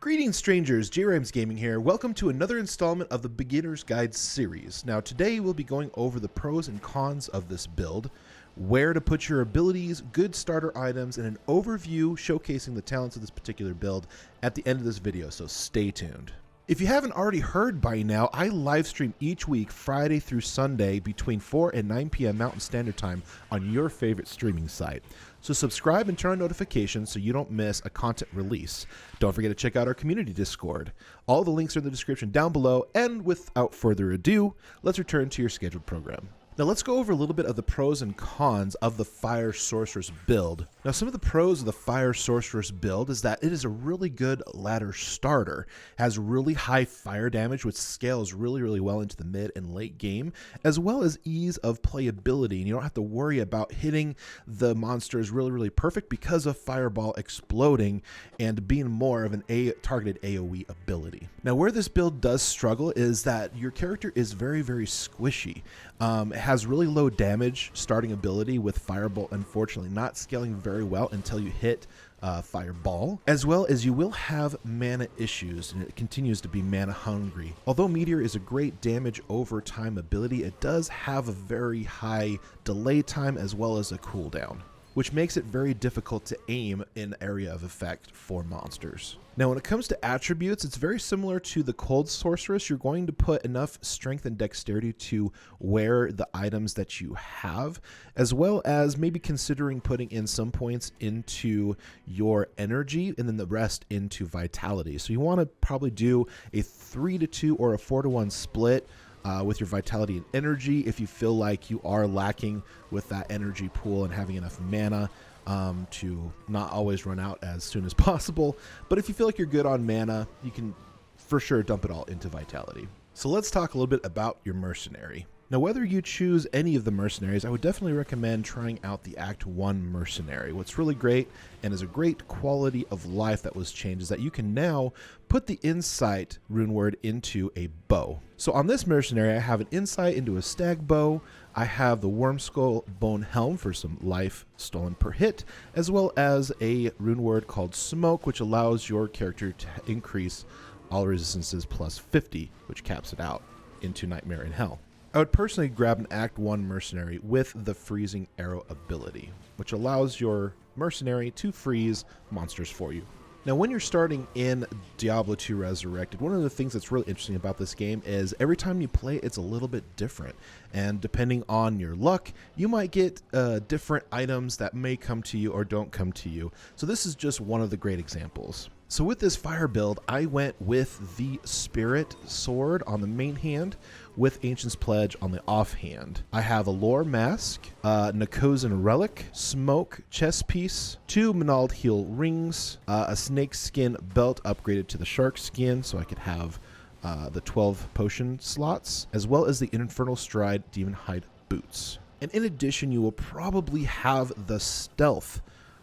Greetings strangers, JayReimsGaming here. Welcome to another installment of the Beginner's Guide series. Now today we'll be going over the pros and cons of this build, where to put your abilities, good starter items, and an overview showcasing the talents of this particular build at the end of this video, so stay tuned. If you haven't already heard by now, I live stream each week Friday through Sunday between 4 and 9 p.m. Mountain Standard Time on your favorite streaming site. So subscribe and turn on notifications so you don't miss a content release. Don't forget to check out our community Discord. All the links are in the description down below, and without further ado, let's return to your scheduled program. Now let's go over a little bit of the pros and cons of the Fire Sorceress build. Now some of the pros of the Fire Sorceress build is that it is a really good ladder starter. It has really high fire damage, which scales really well into the mid and late game, as well as ease of playability. And you don't have to worry about hitting the monsters really perfect because of Fireball exploding and being more of an targeted AoE ability. Now where this build does struggle is that your character is very squishy. It has really low damage starting ability with Fireball, unfortunately not scaling very well until you hit Fireball, as well as you will have mana issues, and it continues to be mana hungry. Although Meteor is a great damage over time ability, it does have a very high delay time as well as a cooldown, which makes it very difficult to aim in area of effect for monsters. Now when it comes to attributes, it's very similar to the Cold Sorceress. You're going to put enough strength and dexterity to wear the items that you have, as well as maybe considering putting in some points into your energy and then the rest into vitality. So you want to probably do a 3-2 or a 4-1 split with your vitality and energy if you feel like you are lacking with that energy pool and having enough mana to not always run out as soon as possible. But if you feel like you're good on mana, you can for sure dump it all into vitality. So let's talk a little bit about your Mercenary. Now whether you choose any of the mercenaries, I would definitely recommend trying out the Act 1 Mercenary. What's really great and is a great quality of life that was changed is that you can now put the Insight rune word into a bow. So on this mercenary, I have an Insight into a stag bow. I have the Wormskull Bone Helm for some life stolen per hit, as well as a rune word called Smoke, which allows your character to increase all resistances plus 50, which caps it out into Nightmare in Hell. I would personally grab an Act 1 Mercenary with the Freezing Arrow ability, which allows your Mercenary to freeze monsters for you. Now when you're starting in Diablo 2 Resurrected, one of the things that's really interesting about this game is every time you play it's a little bit different, and depending on your luck you might get different items that may come to you or don't come to you. So this is just one of the great examples. So with this fire build, I went with the Spirit Sword on the main hand with Ancient's Pledge on the offhand. I have a Lore Mask, Nakozan Relic, Smoke Chest Piece, 2 Manald Heel Rings, a Snake Skin Belt upgraded to the Shark Skin so I could have the 12 potion slots, as well as the Infernal Stride Demon Hide Boots. And in addition, you will probably have the Stealth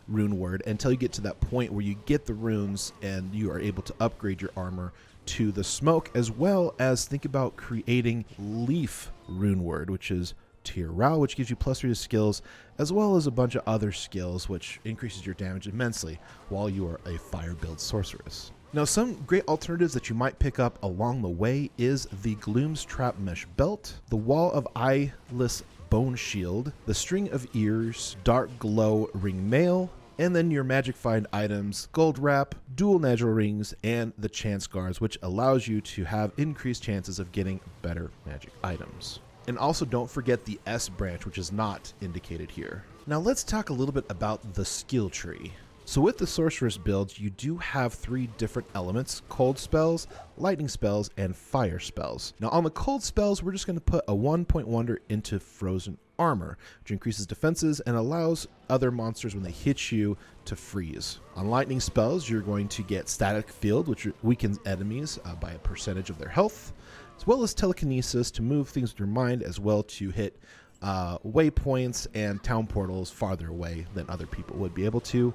rune word until you get to that point where you get the runes and you are able to upgrade your armor to the Smoke, as well as think about creating Leaf rune word, which is Tirao, which gives you +3 to skills, as well as a bunch of other skills which increases your damage immensely while you are a fire build sorceress. Now some great alternatives that you might pick up along the way is the Gloom's Trap Mesh Belt, the Wall of Eyeless Bone Shield, the String of Ears, Dark Glow Ring Mail, and then your magic find items, Gold Wrap, Dual Natural Rings, and the Chance Guards, which allows you to have increased chances of getting better magic items. And also don't forget the S branch, which is not indicated here. Now let's talk a little bit about the skill tree. So with the Sorceress builds, you do have 3 different elements: cold spells, lightning spells, and fire spells. Now on the cold spells, we're just going to put a 1-point wonder into Frozen Armor, which increases defenses and allows other monsters when they hit you to freeze. On lightning spells, you're going to get Static Field, which weakens enemies by a percentage of their health, as well as Telekinesis to move things with your mind, as well to hit waypoints and town portals farther away than other people would be able to.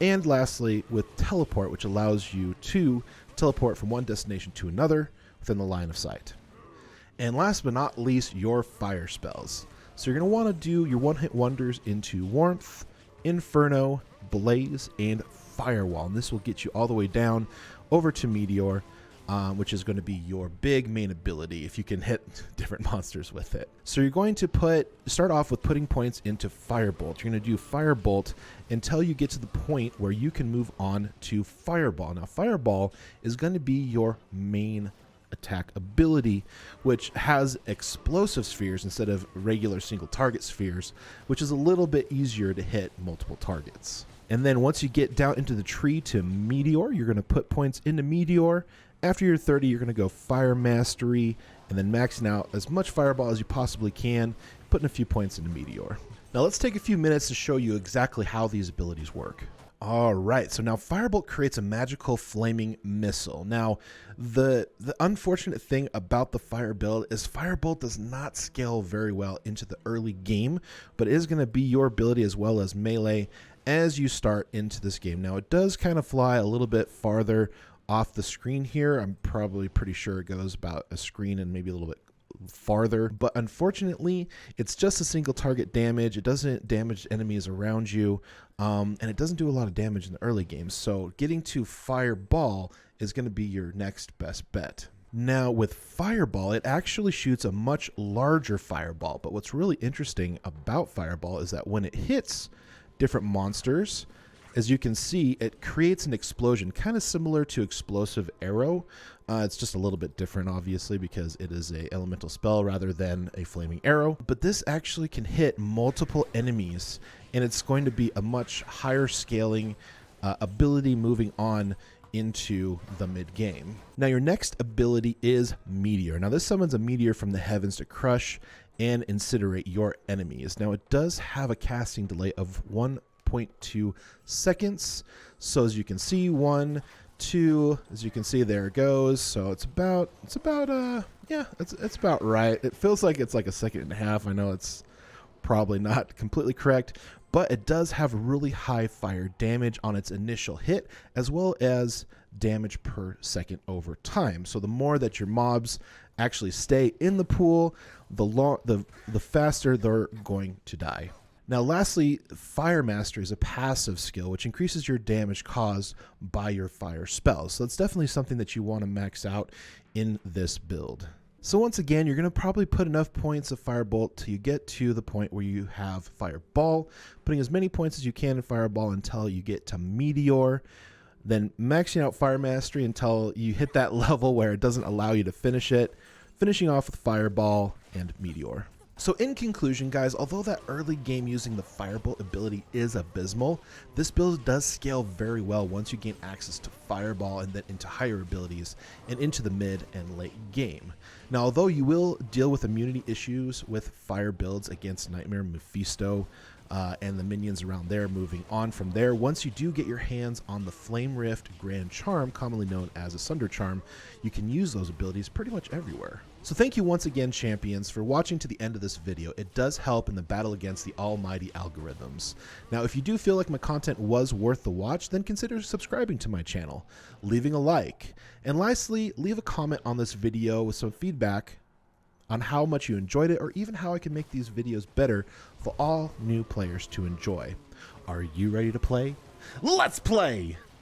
And lastly, with Teleport, which allows you to teleport from one destination to another within the line of sight. And last but not least, your fire spells. So you're going to want to do your one-hit wonders into Warmth, Inferno, Blaze, and Firewall, and this will get you all the way down over to Meteor, which is going to be your big main ability if you can hit different monsters with it. So you're going to start off with putting points into Firebolt. You're going to do Firebolt until you get to the point where you can move on to Fireball. Now Fireball is going to be your main attack ability, which has explosive spheres instead of regular single target spheres, which is a little bit easier to hit multiple targets. And then once you get down into the tree to Meteor, you're going to put points into Meteor. After you're 30, you're going to go Fire Mastery, and then maxing out as much Fireball as you possibly can, putting a few points into Meteor. Now let's take a few minutes to show you exactly how these abilities work. All right, so now Firebolt creates a magical flaming missile. Now, the unfortunate thing about the Fire build is Firebolt does not scale very well into the early game, but it is going to be your ability as well as melee as you start into this game. Now, it does kind of fly a little bit farther off the screen here. I'm probably pretty sure it goes about a screen and maybe a little bit farther, but unfortunately it's just a single target damage. It doesn't damage enemies around you, and it doesn't do a lot of damage in the early game, so getting to Fireball is going to be your next best bet. Now with Fireball, it actually shoots a much larger fireball, but what's really interesting about Fireball is that when it hits different monsters, as you can see, it creates an explosion, kind of similar to Explosive Arrow. It's just a little bit different, obviously, because it is an elemental spell rather than a flaming arrow. But this actually can hit multiple enemies, and it's going to be a much higher scaling ability moving on into the mid-game. Now, your next ability is Meteor. Now, this summons a meteor from the heavens to crush and incinerate your enemies. Now, it does have a casting delay of 1.2 seconds. So as you can see, 1, 2, as you can see, there it goes. So it's about right. It feels like it's like a second and a half. I know it's probably not completely correct, but it does have really high fire damage on its initial hit, as well as damage per second over time. So the more that your mobs actually stay in the pool, the faster they're going to die. Now lastly, Fire Mastery is a passive skill which increases your damage caused by your fire spells. So it's definitely something that you want to max out in this build. So once again, you're going to probably put enough points of Firebolt till you get to the point where you have Fireball, putting as many points as you can in Fireball until you get to Meteor, then maxing out Fire Mastery until you hit that level where it doesn't allow you to finish it, finishing off with Fireball and Meteor. So in conclusion, guys, although that early game using the Firebolt ability is abysmal, this build does scale very well once you gain access to Fireball and then into higher abilities and into the mid and late game. Now, although you will deal with immunity issues with fire builds against Nightmare, Mephisto, and the minions around there, moving on from there, once you do get your hands on the Flame Rift Grand Charm, commonly known as a Sunder Charm, you can use those abilities pretty much everywhere. So thank you once again, champions, for watching to the end of this video. It does help in the battle against the almighty algorithms. Now, if you do feel like my content was worth the watch, then consider subscribing to my channel, leaving a like, and lastly, leave a comment on this video with some feedback on how much you enjoyed it, or even how I can make these videos better for all new players to enjoy. Are you ready to play? Let's play!